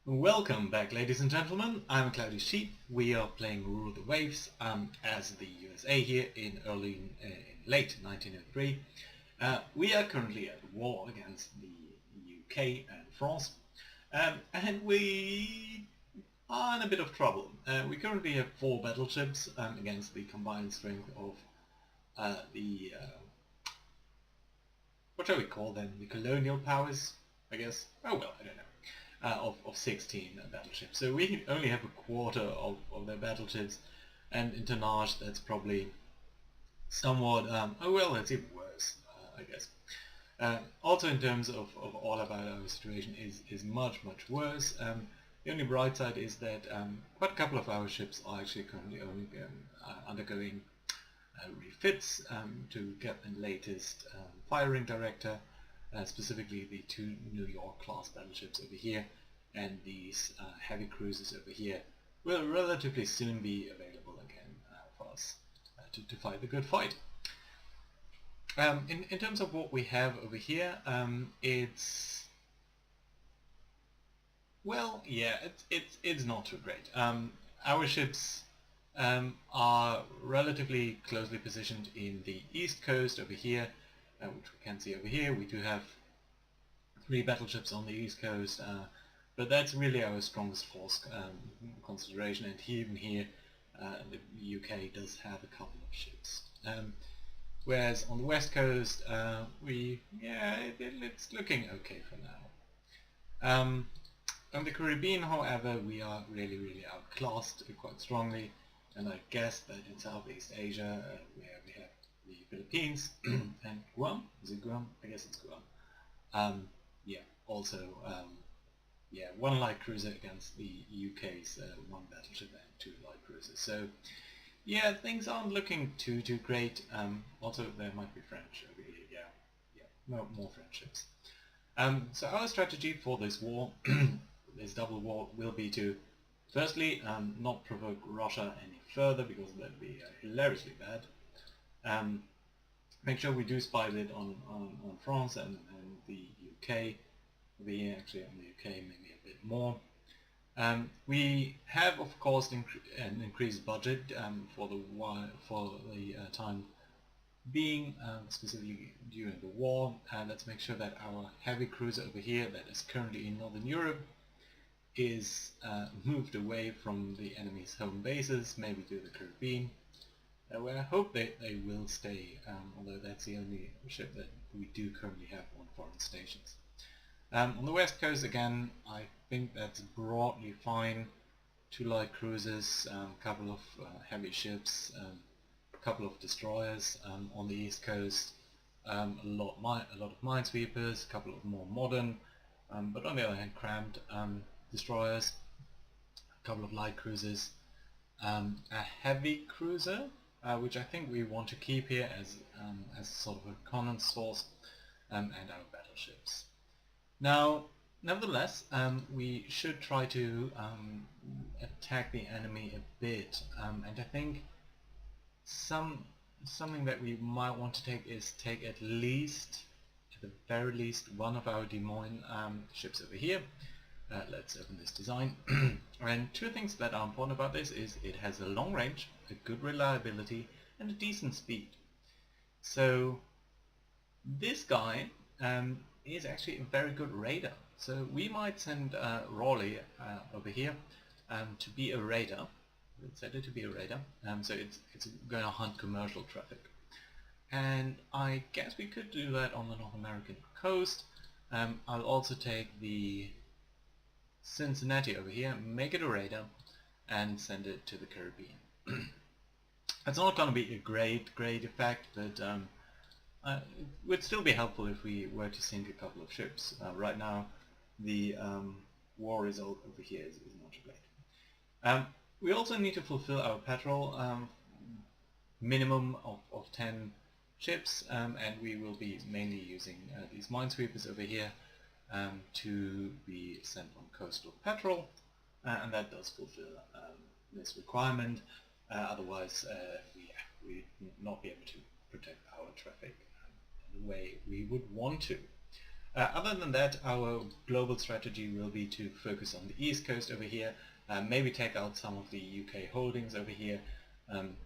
Welcome back, ladies and gentlemen. I'm Cloudy Sheep. We are playing Rule the Waves as the USA here in late 1903. We are currently at war against the UK and France, and we are in a bit of trouble. We currently have 4 battleships against the combined strength of the what shall we call them? The colonial powers, I guess. Oh well, I don't know. Of 16 battleships. So we only have a quarter of their battleships, and in tonnage that's probably somewhat, oh well, that's even worse, I guess. Also in terms of all about our situation is much worse. The only bright side is that quite a couple of our ships are actually currently undergoing refits to get the latest firing director, specifically the 2 New York class battleships over here and these heavy cruisers over here will relatively soon be available again for us to fight the good fight. In terms of what we have over here, it's well, yeah, it's not too great. Our ships are relatively closely positioned in the east coast over here, which we can see over here. We do have 3 battleships on the east coast, but that's really our strongest force consideration, and even here the UK does have a couple of ships. Whereas on the west coast, it's looking okay for now. On the Caribbean, however, we are really outclassed quite strongly, and I guess that in Southeast Asia, where we have the Philippines and Guam, is it Guam? I guess it's Guam. Yeah, also, 1 light cruiser against the UK's 1 battleship and 2 light cruisers. So, yeah, things aren't looking too great. Also, there might be French over here. Yeah, more friendships. So our strategy for this war, this double war, will be to firstly not provoke Russia any further, because that would be hilariously bad. Make sure we do spy it on France and the UK. We actually on the UK maybe a bit more. We have, of course, an increased budget for the time being, specifically during the war. Let's make sure that our heavy cruiser over here, that is currently in Northern Europe, is moved away from the enemy's home bases, maybe to the Caribbean, where I hope they will stay, although that's the only ship that we do currently have on foreign stations. On the west coast, again, I think that's broadly fine. 2 light cruisers, a couple of heavy ships, a couple of destroyers. On the east coast, a lot of minesweepers, a couple of more modern, but on the other hand cramped destroyers, a couple of light cruisers, a heavy cruiser, which I think we want to keep here as sort of a common source, and our battleships. Now, nevertheless, we should try to attack the enemy a bit, and I think something that we might want to take is take at the very least, 1 of our Des Moines ships over here. Let's open this design. And 2 things that are important about this is it has a long range, a good reliability, and a decent speed. So this guy is actually a very good raider. So we might send Raleigh over here to be a raider. Let's set it to be a raider. So it's going to hunt commercial traffic. And I guess we could do that on the North American coast. I'll also take the Cincinnati over here, make it a raider, and send it to the Caribbean. It's not going to be a great effect, but it would still be helpful if we were to sink a couple of ships. Right now, the war result over here is not great. We also need to fulfill our patrol minimum of 10 ships, and we will be mainly using these minesweepers over here to be sent on coastal patrol, and that does fulfill this requirement. Otherwise, we would not be able to protect our traffic in the way we would want to. Other than that, our global strategy will be to focus on the east coast over here, maybe take out some of the UK holdings over here,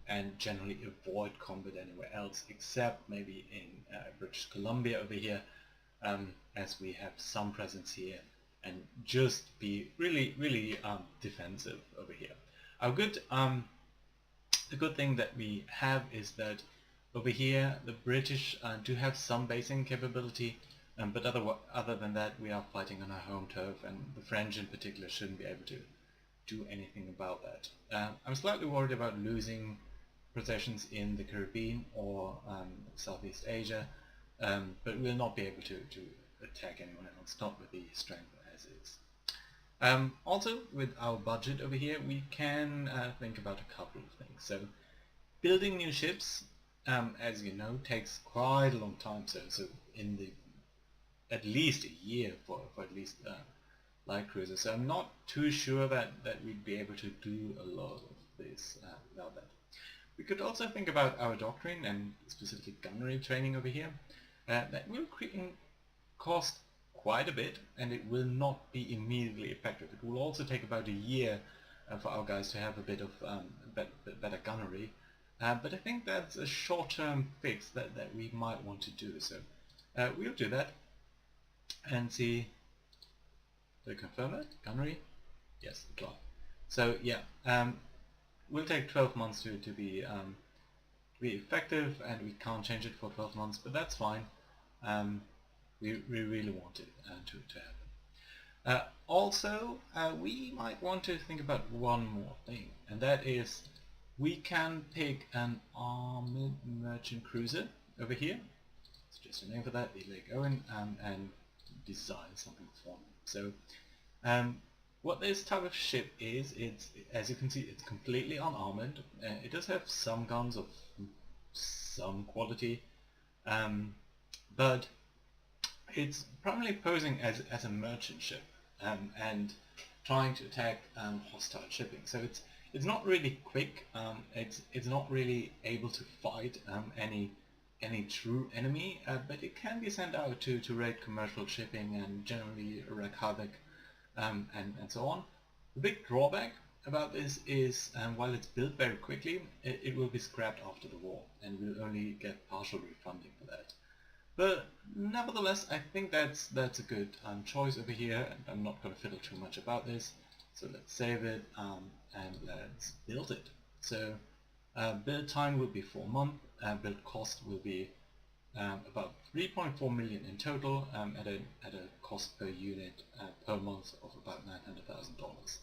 and generally avoid combat anywhere else except maybe in British Columbia over here, as we have some presence here, and just be really defensive over here. The good thing that we have is that over here the British do have some basing capability, but other than that we are fighting on our home turf, and the French in particular shouldn't be able to do anything about that. I'm slightly worried about losing possessions in the Caribbean or Southeast Asia, but we'll not be able to attack anyone else, not with the strength as is. Also, with our budget over here, we can think about a couple of things. So, building new ships, as you know, takes quite a long time. So in the at least a year for at least light cruisers. So I'm not too sure that we'd be able to do a lot of this without that. We could also think about our doctrine and specifically gunnery training over here. That will cost quite a bit, and it will not be immediately effective. It will also take about a year for our guys to have a bit of better gunnery, but I think that's a short-term fix that we might want to do. So we'll do that and see. Do I confirm that? Gunnery? Yes, apply. So yeah, we'll take 12 months to be effective, and we can't change it for 12 months, but that's fine. We really want it to happen. Also, we might want to think about one more thing, and that is we can pick an armored merchant cruiser over here. It's just a name for that, the Lake Owen, and design something for them. So what this type of ship is, as you can see, it's completely unarmored. It does have some guns of some quality, but it's primarily posing as a merchant ship and trying to attack hostile shipping. So it's not really quick. It's not really able to fight any true enemy, but it can be sent out to raid commercial shipping and generally wreak havoc and so on. The big drawback about this is while it's built very quickly, it will be scrapped after the war, and we'll only get partial refunding for that. But nevertheless, I think that's a good choice over here, and I'm not going to fiddle too much about this. So let's save it and let's build it. So build time will be 4 months, build cost will be about 3.4 million in total, at a cost per unit per month of about $900,000.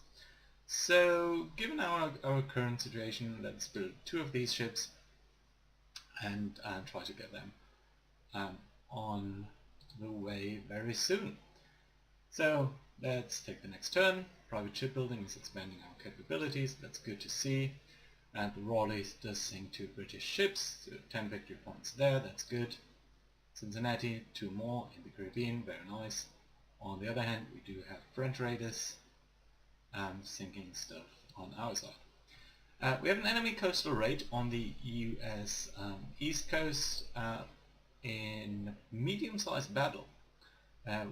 So given our current situation, let's build 2 of these ships and try to get them on the way very soon. So let's take the next turn. Private shipbuilding is expanding our capabilities. That's good to see. And the Raleigh does sink 2 British ships, so 10 victory points there. That's good. Cincinnati, 2 more in the Caribbean. Very nice. On the other hand, we do have French raiders sinking stuff on our side. We have an enemy coastal raid on the US East Coast in medium-sized battle,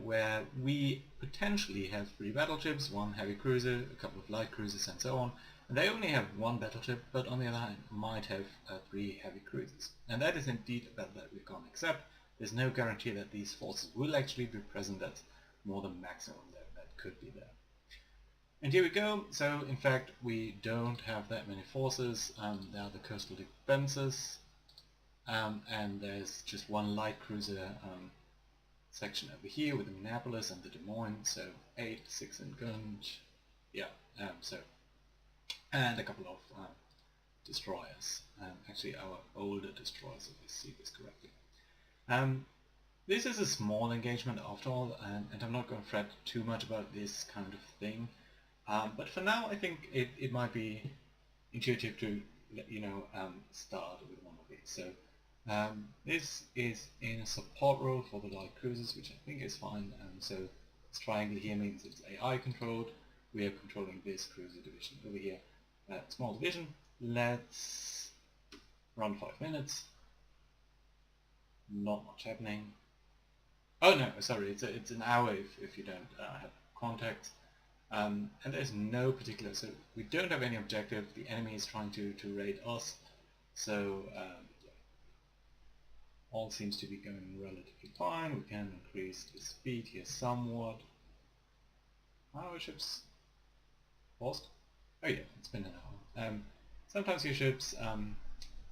where we potentially have 3 battleships, 1 heavy cruiser, a couple of light cruisers and so on, and they only have 1 battleship, but on the other hand might have 3 heavy cruisers. And that is indeed a battle that we can't accept. There's no guarantee that these forces will actually be present. That's more than maximum that could be there. And here we go. So in fact we don't have that many forces. There are the coastal defenses, and there's just 1 light cruiser section over here with the Minneapolis and the Des Moines, so 8, 6 in guns, yeah, and a couple of destroyers, actually our older destroyers, if I see this correctly. This is a small engagement after all, and I'm not going to fret too much about this kind of thing, but for now I think it might be intuitive to let you know start with one of these. So this is in a support role for the light cruisers, which I think is fine. So this triangle here means it's AI controlled. We are controlling this cruiser division over here. Small division. Let's run 5 minutes. Not much happening. Oh no, sorry, it's an hour if you don't have contact. And there's no particular, so we don't have any objective. The enemy is trying to raid us, so all seems to be going relatively fine. We can increase the speed here somewhat. Are our ships paused? Oh yeah, it's been an hour. Sometimes your ships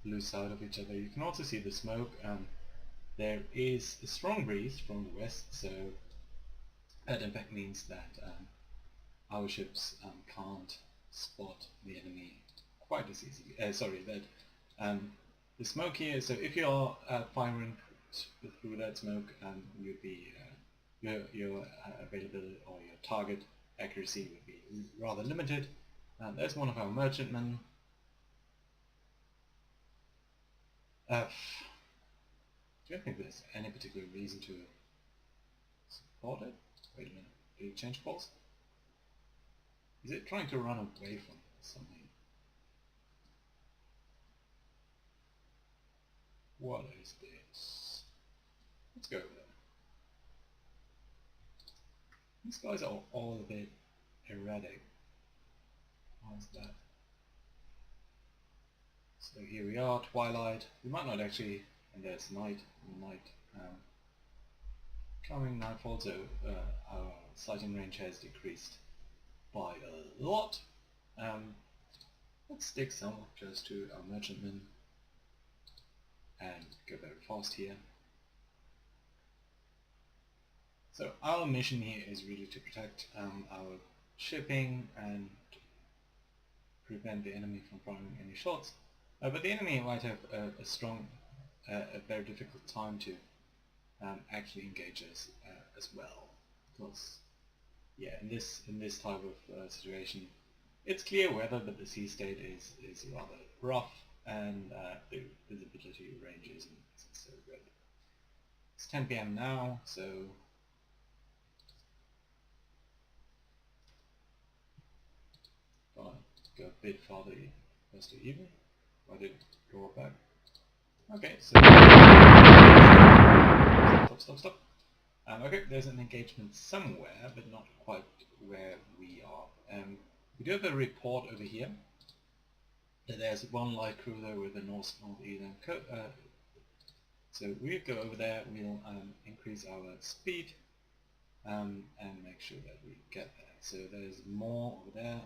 lose sight of each other. You can also see the smoke. There is a strong breeze from the west, so that in fact means that our ships can't spot the enemy quite as easily. Sorry, that the smoke here. So if you're firing through that smoke, you'd be your availability or your target accuracy would be rather limited. There's one of our merchantmen. Do you think there's any particular reason to support it? Wait a minute, did it change course? Is it trying to run away from something? What is this? Let's go over there. These guys are all a bit erratic. Why is that? So here we are, twilight. We might not actually, and there's night, coming nightfall, so our sighting range has decreased by a lot. Let's stick somewhat close to our merchantmen and go very fast here. So our mission here is really to protect our shipping and prevent the enemy from firing any shots. But the enemy might have a strong, a very difficult time to actually engage us as well, because yeah, in this type of situation, it's clear weather, but the sea state is rather rough, and the visibility range isn't so good. It's 10 PM now, so go a bit farther close to even. Why did it draw back? Okay, so stop. Okay, there's an engagement somewhere, but not quite where we are. We do have a report over here that there's one light cruiser with a northeastern coast. So we'll go over there, we'll increase our speed and make sure that we get there. So there's more over there.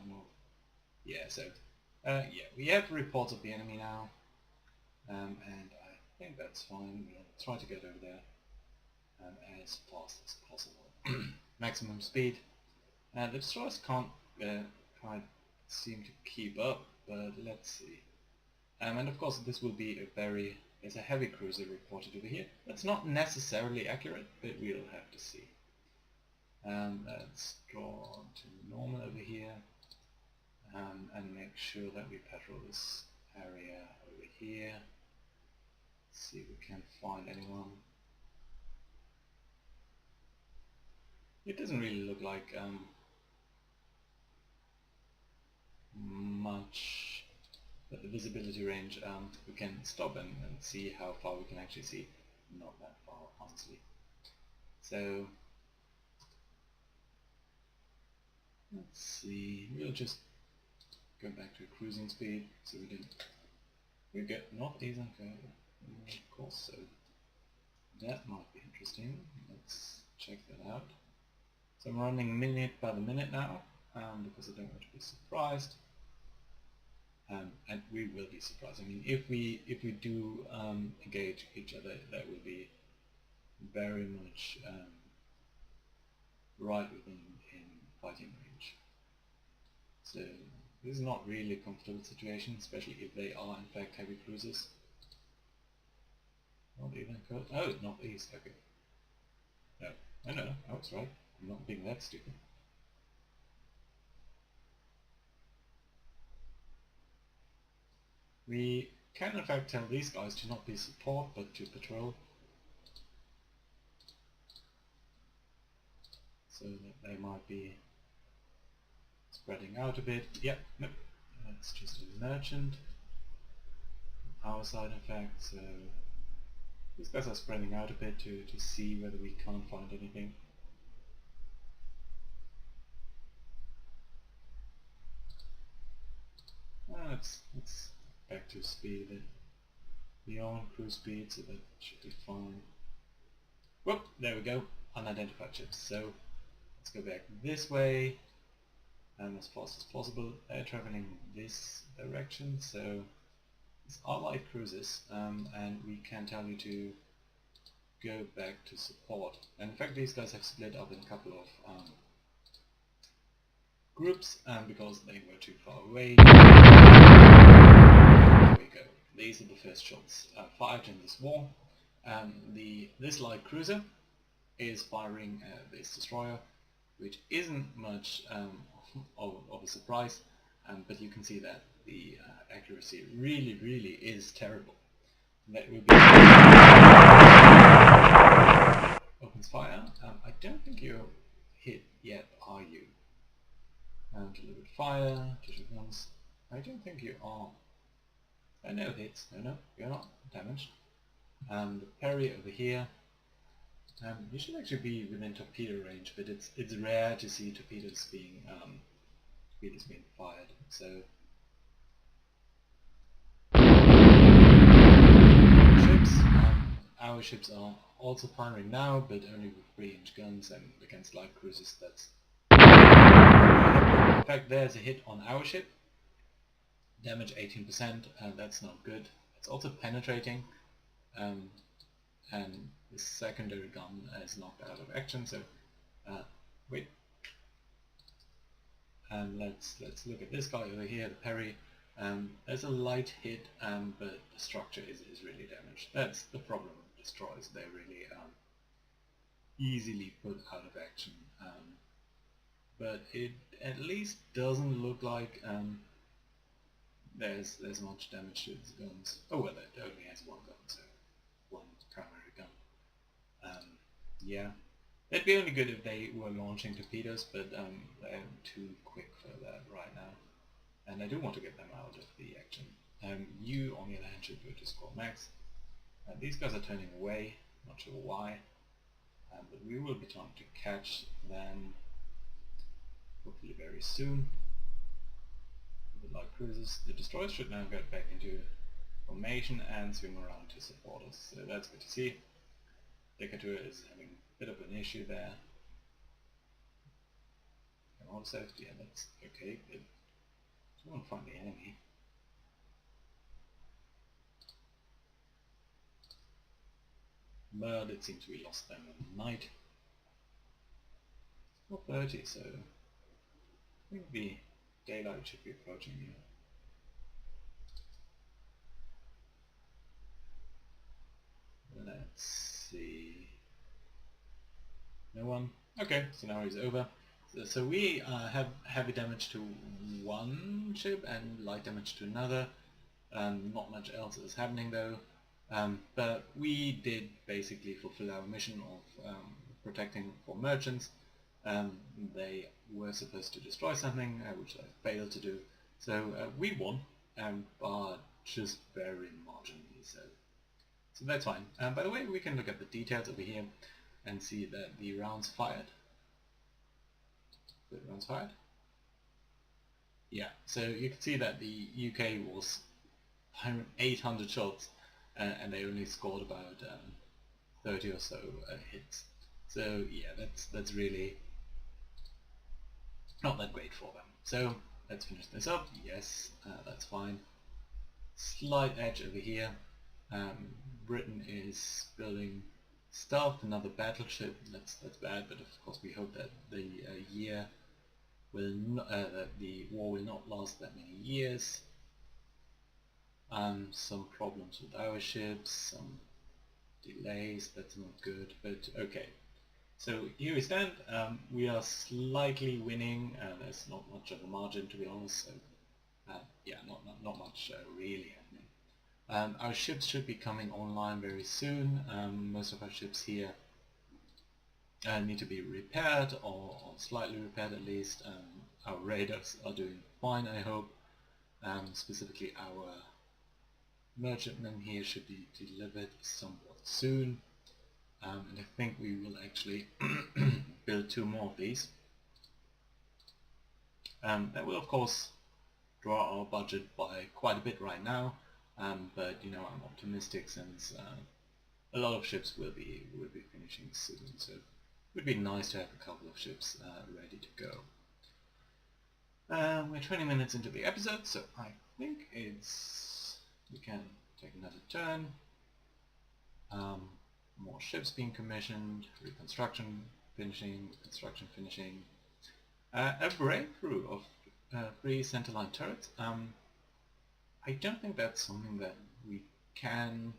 Yeah, so yeah, we have reports of the enemy now, and I think that's fine. We'll try to get over there as fast as possible. Maximum speed. The destroyers can't seem to keep up, but let's see. And of course this will be there's a heavy cruiser reported over here. That's not necessarily accurate, but we'll have to see. Let's draw to normal over here, and make sure that we patrol this area over here. See if we can find anyone. It doesn't really look like much, but the visibility range, we can stop and see how far we can actually see. Not that far, honestly. So let's see, we'll just go back to cruising speed, so we get northeastern of course, so that might be interesting. Let's check that out. So I'm running minute by the minute now, because I don't want to be surprised. And we will be surprised. I mean, if we do engage each other, that will be very much right within fighting range. So this is not really a comfortable situation, especially if they are in fact heavy cruisers. Not even coast. Oh, northeast. Okay. No, I was right. I'm not being that stupid. We can in fact tell these guys to not be support, but to patrol. So that they might be spreading out a bit. Yep, nope. That's just a merchant. Our side in fact, so These guys are spreading out a bit to see whether we can't find anything. It's back to speed, beyond cruise speed, so that should be fine. Whoop, there we go, unidentified ships. So let's go back this way, as fast as possible. They're traveling this direction, so it's allied cruisers, and we can tell you to go back to support. And in fact, these guys have split up in a couple of groups because they were too far away. There we go. These are the first shots fired in this war. This light cruiser is firing this destroyer, which isn't much of a surprise, but you can see that the accuracy really is terrible. That will be opens fire. I don't think you're hit yet, are you? Delivered fire, just once. I don't think you are. No hits. No, you're not damaged. The parry over here. You should actually be within torpedo range, but it's rare to see torpedoes being fired. So our ships are also firing now, but only with 3-inch guns, and against light cruisers that's... In fact, there's a hit on our ship. Damage 18%, that's not good. It's also penetrating, and the secondary gun is knocked out of action, so wait. Let's look at this guy over here, the parry. There's a light hit, but the structure is really damaged. That's the problem with destroyers. They're really easily put out of action. But it at least doesn't look like there's much damage to its guns. Oh well, it only has one gun, so one primary gun. Yeah, it'd be only good if they were launching torpedoes, but they're too quick for that right now. And I do want to get them out of the action. You, on the other hand, should go to score max. These guys are turning away, not sure why, but we will be trying to catch them hopefully very soon. The light cruisers, the destroyers should now get back into formation and swing around to support us, so that's good to see. Decatur is having a bit of an issue there. All safety, yeah, that's okay, good. So I want to find the enemy. But it seems we lost them in the night. 4:30, so I think the daylight should be approaching you. Let's see. No one? Okay, so now he's over. So we have heavy damage to one ship and light damage to another. Not much else is happening though. But we did basically fulfill our mission of protecting for merchants. They were supposed to destroy something, which they failed to do. So we won, but just very marginally so. So that's fine. By the way, we can look at the details over here and see that the rounds fired. The rounds fired? Yeah, so you can see that the UK was 800 shots and they only scored about 30 or so hits. So yeah, that's really not that great for them. So let's finish this up. Yes, that's fine. Slight edge over here. Britain is building stuff, another battleship. That's bad, but of course we hope that the the war will not last that many years. Some problems with our ships, some delays. That's not good, but okay. So here we stand. We are slightly winning. There's not much of a margin, to be honest. So yeah, not much really happening. Our ships should be coming online very soon. Most of our ships here need to be repaired, or slightly repaired at least. Our radars are doing fine, I hope. Specifically our merchantman here should be delivered somewhat soon, and I think we will actually build 2 more of these. That will of course draw our budget by quite a bit right now, but you know, I'm optimistic since a lot of ships will be finishing soon, so it would be nice to have a couple of ships ready to go. We're 20 minutes into the episode, so I think we can take another turn. More ships being commissioned, reconstruction finishing, construction finishing. A breakthrough of 3 centerline turrets. I don't think that's something that we can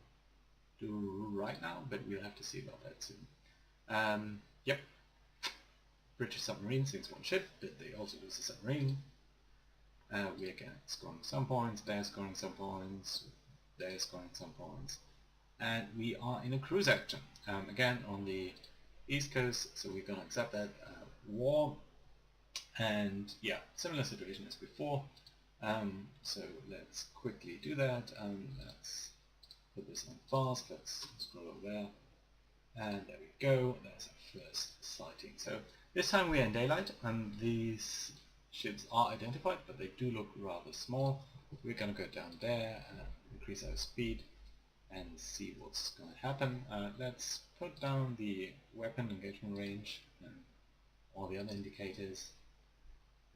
do right now, but we'll have to see about that soon. Yep. British submarine sinks 1 ship, but they also lose a submarine. We again scoring some points, they're scoring some points, they're scoring some points. And we are in a cruise action, again on the east coast, so we're going to accept that war. And yeah, similar situation as before. So let's quickly do that. Let's put this on fast, let's scroll over there. And there we go, there's our first sighting. So this time we are in daylight, and these ships are identified, but they do look rather small. We're going to go down there and increase our speed and see what's going to happen. Let's put down the weapon engagement range and all the other indicators.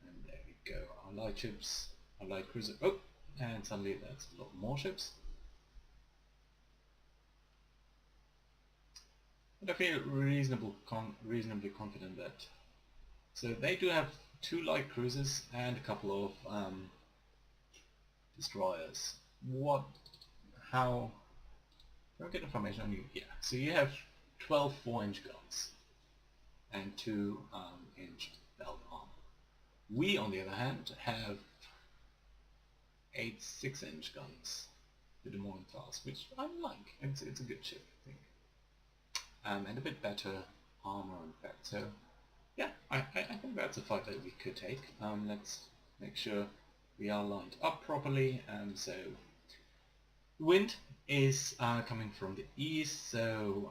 And there we go, our light ships, our light cruiser. Oh, and suddenly there's a lot more ships. But I feel reasonably confident that. So they do have 2 light cruisers and a couple of destroyers. How? Can I get information on you? Yeah. So you have 12 4-inch guns and 2 inch belt armor. We, on the other hand, have 8 6-inch guns, the Des Moines class, which I like. It's a good ship, I think. And a bit better armor, in fact. So yeah, I think that's a fight that we could take. Let's make sure we are lined up properly. So wind is coming from the east, so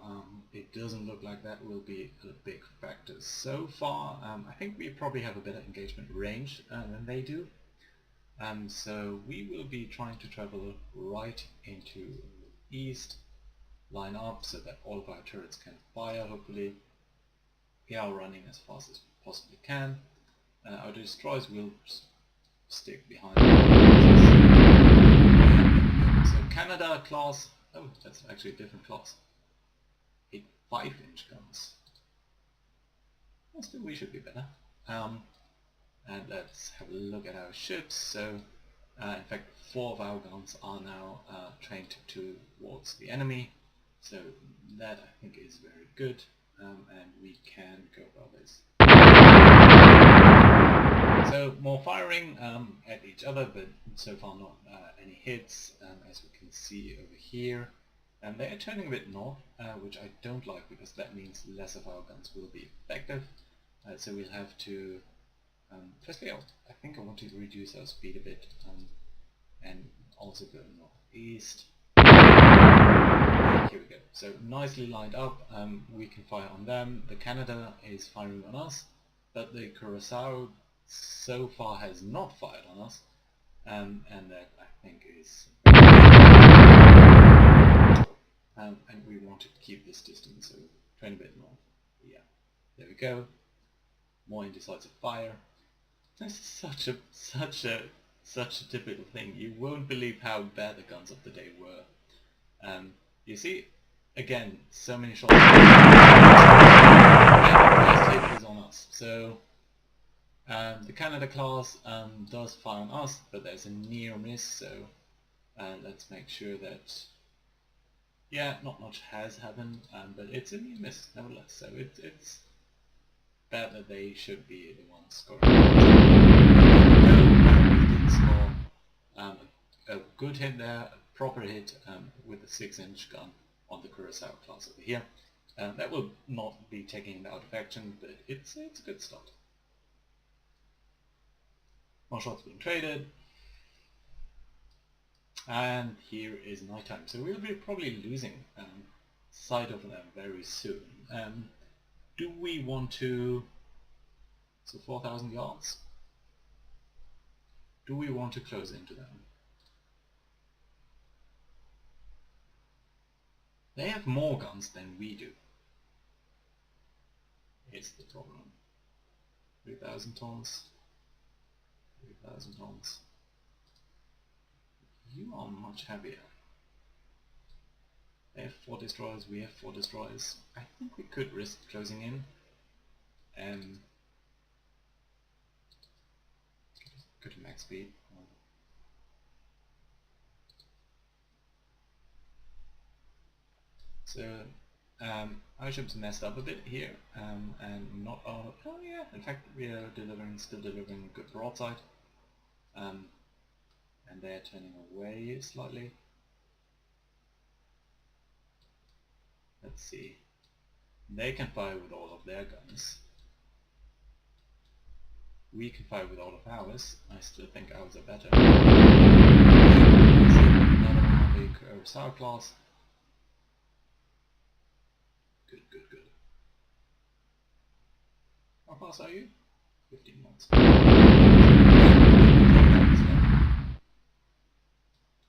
it doesn't look like that will be a big factor so far. I think we probably have a better engagement range than they do. So we will be trying to travel right into the east, line up so that all of our turrets can fire, hopefully. We are running as fast as we possibly can. Our destroyers will stick behind. So Canada class, oh, that's actually a different class. 8 5-inch guns. Well, still we should be better. And let's have a look at our ships. So in fact 4 of our guns are now trained towards the enemy. So that I think is very good, and we can go about this. So more firing at each other, but so far not any hits, as we can see over here. And they are turning a bit north, which I don't like because that means less of our guns will be effective. So we'll have to, firstly I think I want to reduce our speed a bit, and also go northeast. Here we go. So nicely lined up, we can fire on them. The Canada is firing on us, but the Curacao so far has not fired on us, and that I think is and we want to keep this distance, so train a bit north. Yeah, there we go. More indecisive fire. This is such a typical thing. You won't believe how bad the guns of the day were. You see, again, so many shots. And the first hit is on us. So the Canada class does fire on us, but there's a near miss. So let's make sure that, yeah, not much has happened, but it's a near miss nevertheless. So it's bad that they should be the ones scoring. We did score a good hit there. Proper hit with a 6-inch gun on the Curacao class over here. That will not be taking it out of action, but it's a good start. More shots being traded. And here is nighttime, so we'll be probably losing sight of them very soon. Do we want to... so 4,000 yards? Do we want to close into them? They have more guns than we do. It's the problem. 3,000 tons. 3,000 tons. You are much heavier. They have 4 destroyers, we have 4 destroyers. I think we could risk closing in. Go to max speed. So our ship's messed up a bit here, and not all. Oh yeah, in fact we are still delivering a good broadside, and they're turning away slightly. Let's see. They can fire with all of their guns. We can fire with all of ours. I still think ours are better. Another one of the Curacao class. Good, good, good. How fast are you? 15 knots.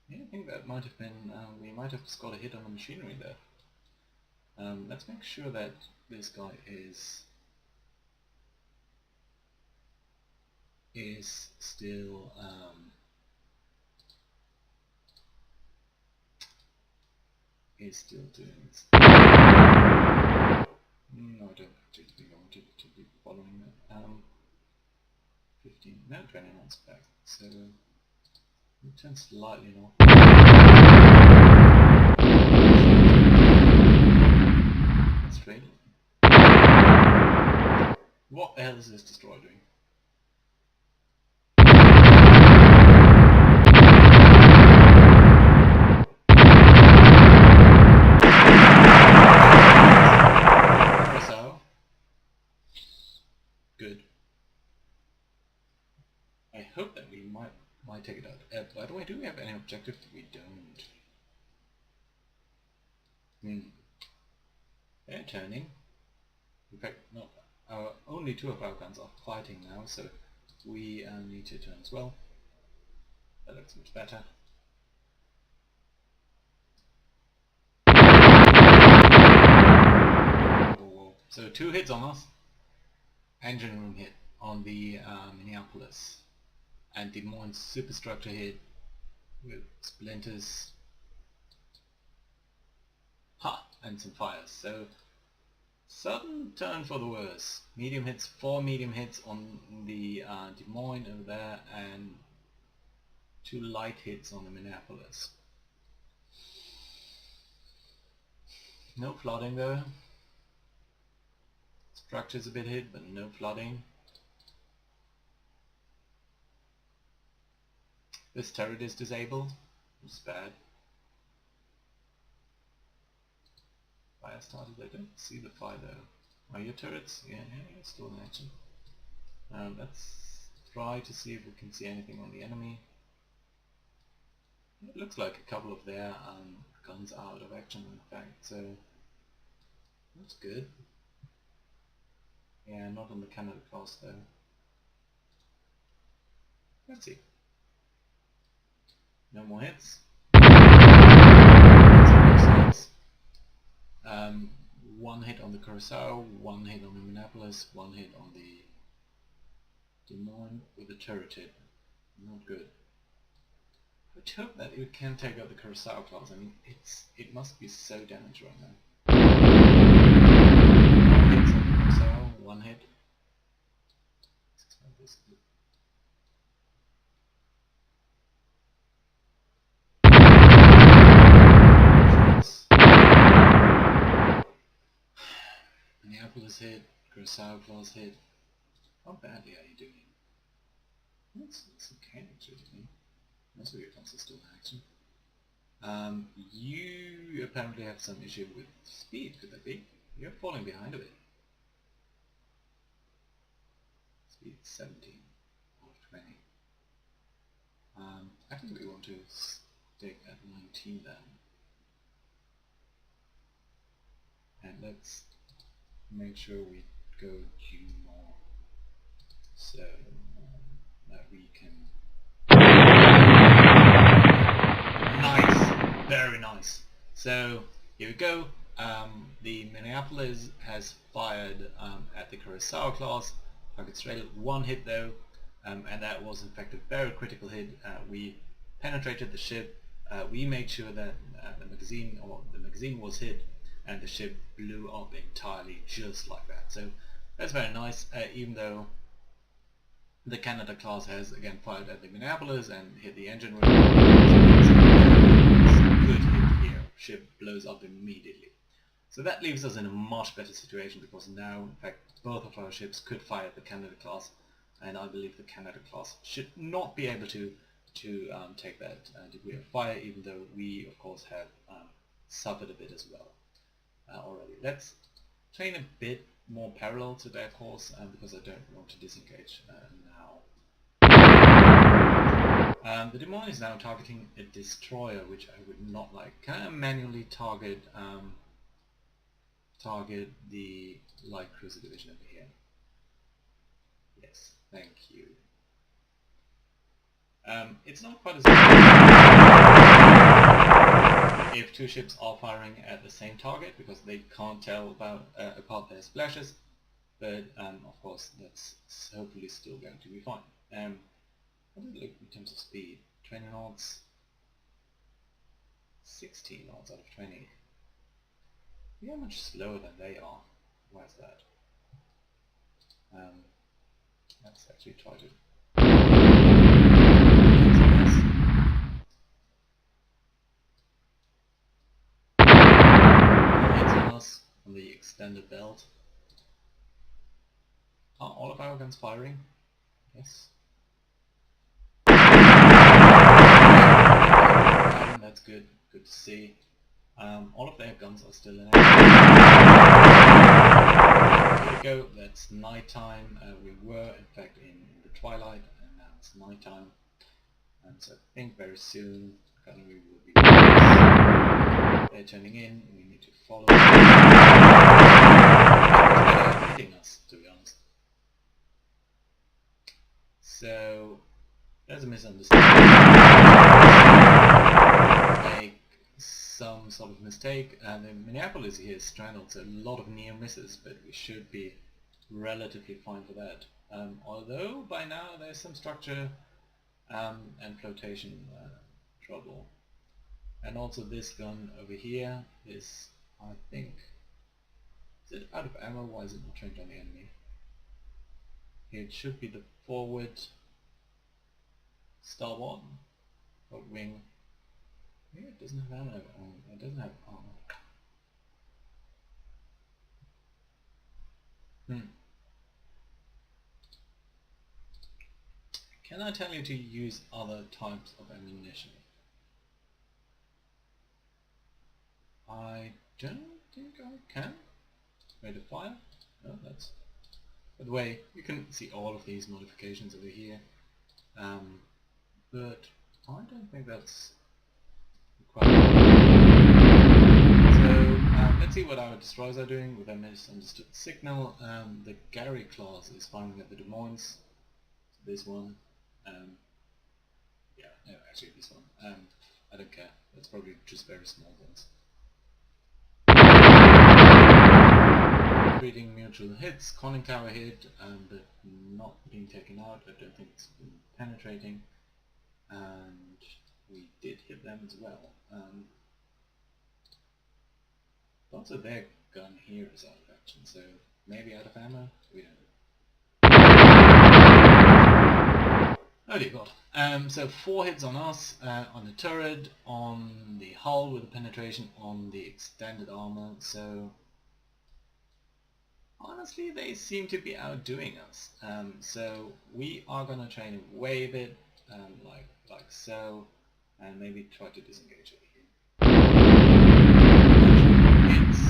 Yeah, I think that might have been, we might have just got a hit on the machinery there. Let's make sure that this guy is still doing this. No, I don't think I want to be following that. 15, no, 20 knots back. So we turn slightly north. That's straight. What the hell is this destroyer doing? Good. I hope that we might take it out. By the way, do we have any objective? We don't. They're turning. In fact, no. Only 2 of our guns are fighting now, so we need to turn as well. That looks much better. So 2 hits on us. Engine room hit on the Minneapolis, and Des Moines superstructure hit with splinters. Ha! And some fires. So sudden turn for the worse. Medium hits, 4 medium hits on the Des Moines over there, and 2 light hits on the Minneapolis. No flooding though. Structure's a bit hit, but no flooding. This turret is disabled. It's bad. Fire started. I don't see the fire though. Are your turrets? Yeah, yeah, still in action. Let's try to see if we can see anything on the enemy. It looks like a couple of their guns are out of action in fact, so that's good. Yeah, not on the Canada class though. Let's see. No more hits. One hit on the Curacao, 1 hit on the Minneapolis, 1 hit on the Des Moines with a turret hit. Not good. I hope that it can take out the Curacao class. I mean, it must be so damaged right now. 1 hit on the Curacao, 1 hit. Minneapolis hit, Curacao class hit. How badly are you doing? It's okay actually. Most of your guns are still in action. You apparently have some issue with speed, could that be? You're falling behind a bit. Speed 17 out of 20. I think we want to take at 19 then. And let's make sure we go due more, so that we can... Nice! Very nice! So here we go. The Minneapolis has fired at the Curacao class. Target straight, one hit though, and that was in fact a very critical hit. We penetrated the ship, we made sure that the magazine was hit, and the ship blew up entirely just like that. So that's very nice, even though the Canada class has again fired at the Minneapolis and hit the engine room. So that's a very nice, good hit here. Ship blows up immediately. So that leaves us in a much better situation, because now in fact both of our ships could fire at the Canada class, and I believe the Canada class should not be able to take that degree of fire, even though we of course have suffered a bit as well already. Let's train a bit more parallel to their course, because I don't want to disengage now. The Des Moines is now targeting a destroyer, which I would not like. Can I manually target the light cruiser division over here? Yes, thank you. It's not quite as good if two ships are firing at the same target, because they can't tell apart their splashes, but of course that's hopefully still going to be fine. What does it look in terms of speed? 20 knots, 60 knots out of 20. We are much slower than they are. Why is that? Let's actually try to... On the extended belt. Are all of our guns firing? Yes. That's good. Good to see. All of their guns are still in action. Here we go. That's nighttime. We were in fact in the twilight, and now it's nighttime. So I think very soon gunnery will be... They're turning in. We need to follow. They're hitting us, to be honest. So there's a misunderstanding. Make some sort of mistake, and the Minneapolis here is strangled, so a lot of near misses, but we should be relatively fine for that. Although by now there's some structure and flotation trouble. And also this gun over here is, I think, is it out of ammo? Why is it not trained on the enemy? Here it should be the forward starboard or wing. Maybe it doesn't have ammo. It doesn't have armor. Can I tell you to use other types of ammunition? I don't think I can. Rate of fire? No, that's... By the way, you can see all of these modifications over here. But I don't think that's required. So let's see what our destroyers are doing with their misunderstood signal. The Gary class is firing at the Des Moines. So this one. Yeah, no, actually this one. I don't care. That's probably just very small ones. Reading mutual hits, conning tower hit, but not being taken out. I don't think it's been penetrating, and we did hit them as well. Also their gun here is out of action, so maybe out of ammo? We don't know. Oh dear god. So 4 hits on us, on the turret, on the hull with the penetration, on the extended armor, so honestly they seem to be outdoing us. So we are gonna try and wave it, like so, and maybe try to disengage over here. Hits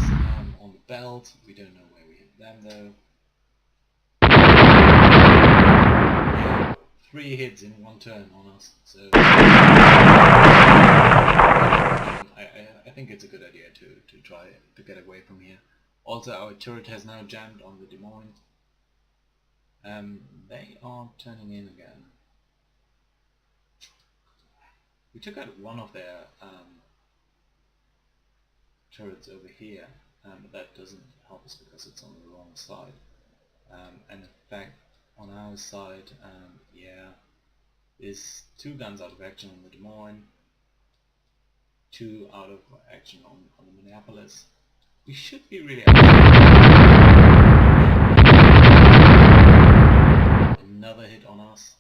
on the belt, we don't know where we hit them though. Yeah, 3 hits in one turn on us, so I think it's a good idea to try to get away from here. Also, our turret has now jammed on the Des Moines. They are turning in again. We took out one of their turrets over here, but that doesn't help us because it's on the wrong side. And in fact, on our side, yeah, there's 2 guns out of action on the Des Moines, 2 out of action on the Minneapolis. We should be really another hit on us.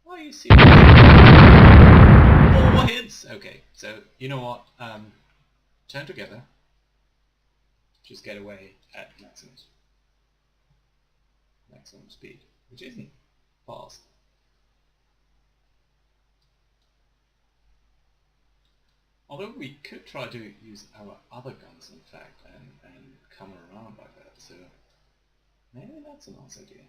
Oh, you see? 4 hits! Okay, so you know what? Turn together. Just get away at maximum speed, which isn't fast. Although we could try to use our other guns, in fact, and come around like that, so maybe that's a nice idea.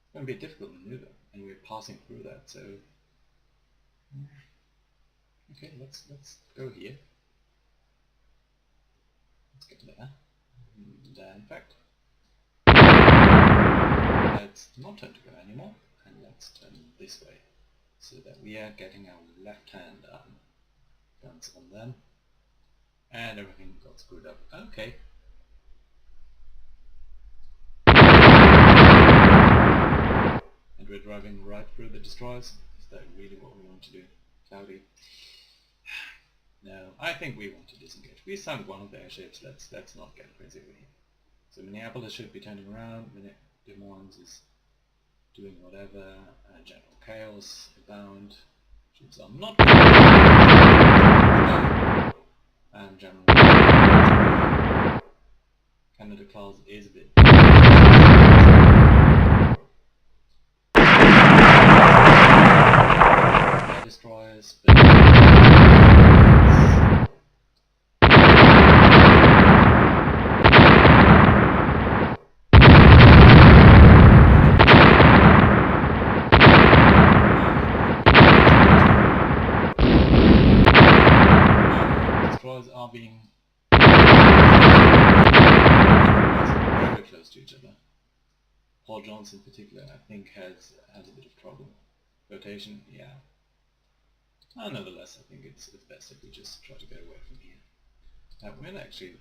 It's going to be a difficult maneuver, and we're passing through that, so... Okay, let's go here. Let's get there. And in fact, let's not turn together anymore, and let's turn this way, so that we are getting our left hand guns on them, and everything got screwed up. Okay. And we're driving right through the destroyers. Is that really what we want to do, Cloudy? No, I think we want to disengage. We sunk one of the airships. Let's not get crazy over here. So Minneapolis should be turning around. Des Moines is doing whatever. General chaos abound. Ships are not. And General Canada class is a bit. Destroyers, but destroyers are being very close to each other. Paul Johnson in particular, I think, has a bit of trouble. Rotation, yeah. Nonetheless, I think it's best if we just try to get away from here. We're going to actually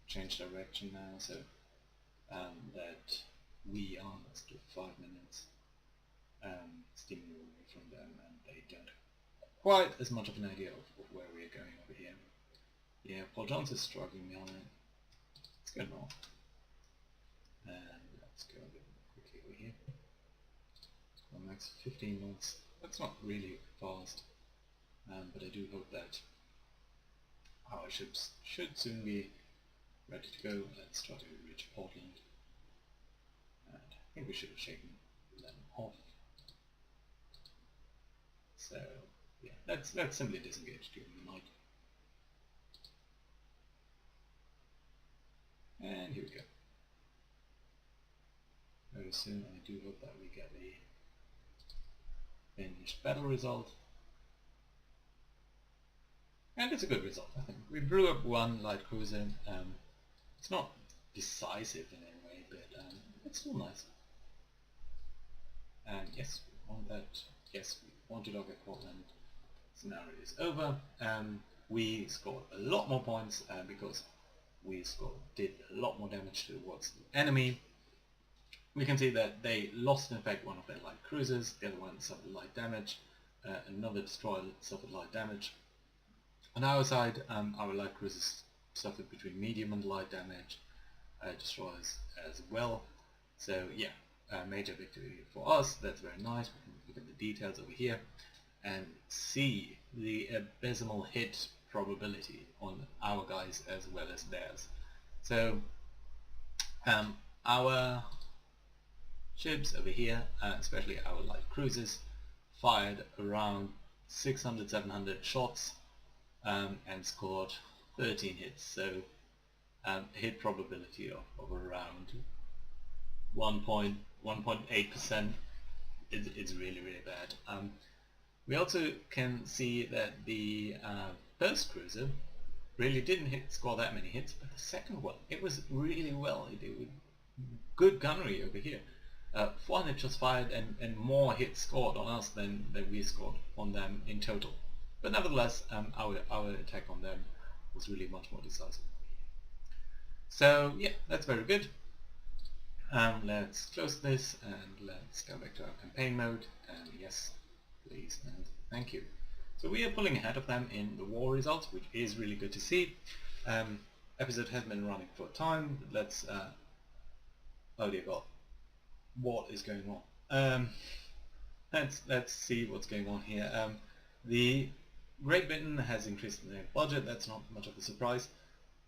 change direction now, so that we are, let's do 5 minutes, steaming away from them, and they don't have quite as much of an idea of where we are going over here. Yeah, Paul Johnson's struggling behind. Let's go north. And let's go a bit more quickly over here. Max 15 knots. That's not really fast. But I do hope that our ships should soon be ready to go. Let's try to reach Portland. And I think we should have shaken them off. So yeah, let's simply disengage during the night. And here we go. Very soon I do hope that we get a finished battle result. And it's a good result, I think. We blew up 1 light cruiser. It's not decisive in any way, but it's still nice. And yes, we want that. Yes, we want to dock at Portland. Scenario is over. We scored a lot more points because we did a lot more damage towards the enemy. We can see that they lost, in fact, one of their light cruisers. The other one suffered light damage. Another destroyer suffered light damage. On our side, our light cruisers suffered between medium and light damage, destroyers as well. So yeah, major victory for us. That's very nice. We can look at the details over here and see the abysmal hit probability on our guys as well as theirs. So our ships over here, especially our light cruisers, fired around 600-700 shots. And scored 13 hits, so a hit probability of around 1.8%, it's really, really bad. We also can see that the first cruiser really didn't score that many hits, but the second one, it was really well. It was good gunnery over here. 400 shots fired and more hits scored on us than we scored on them in total. But nevertheless, our attack on them was really much more decisive. So yeah, that's very good. Let's close this and let's go back to our campaign mode. And yes, please and thank you. So we are pulling ahead of them in the war results, which is really good to see. Episode has been running for a time. Let's oh dear God, what is going on? Let's see what's going on here. The Great Britain has increased their budget. That's not much of a surprise.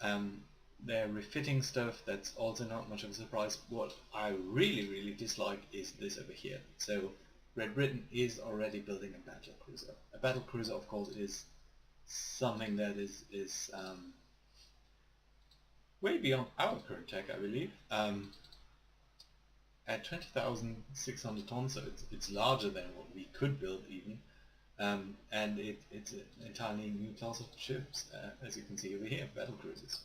They're refitting stuff. That's also not much of a surprise. What I really dislike is this over here. So Great Britain is already building a battle cruiser. A battle cruiser, of course, is something that is way beyond our current tech, I believe. At 20,600 tons, so it's larger than what we could build even. And it's an entirely new class of ships, as you can see over here, battle cruisers.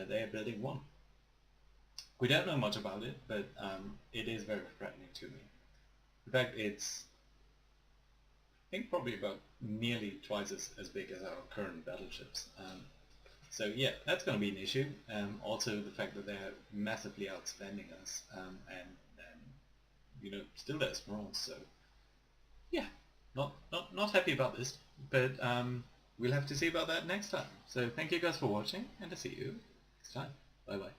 They are building one. We don't know much about it, but it is very threatening to me. In fact, it's, I think, probably about nearly twice as big as our current battleships. So yeah, that's going to be an issue. Also the fact that they're massively outspending us, and you know, still they're small. So yeah, not happy about this, but we'll have to see about that next time. So thank you guys for watching, and I'll see you next time. Bye bye.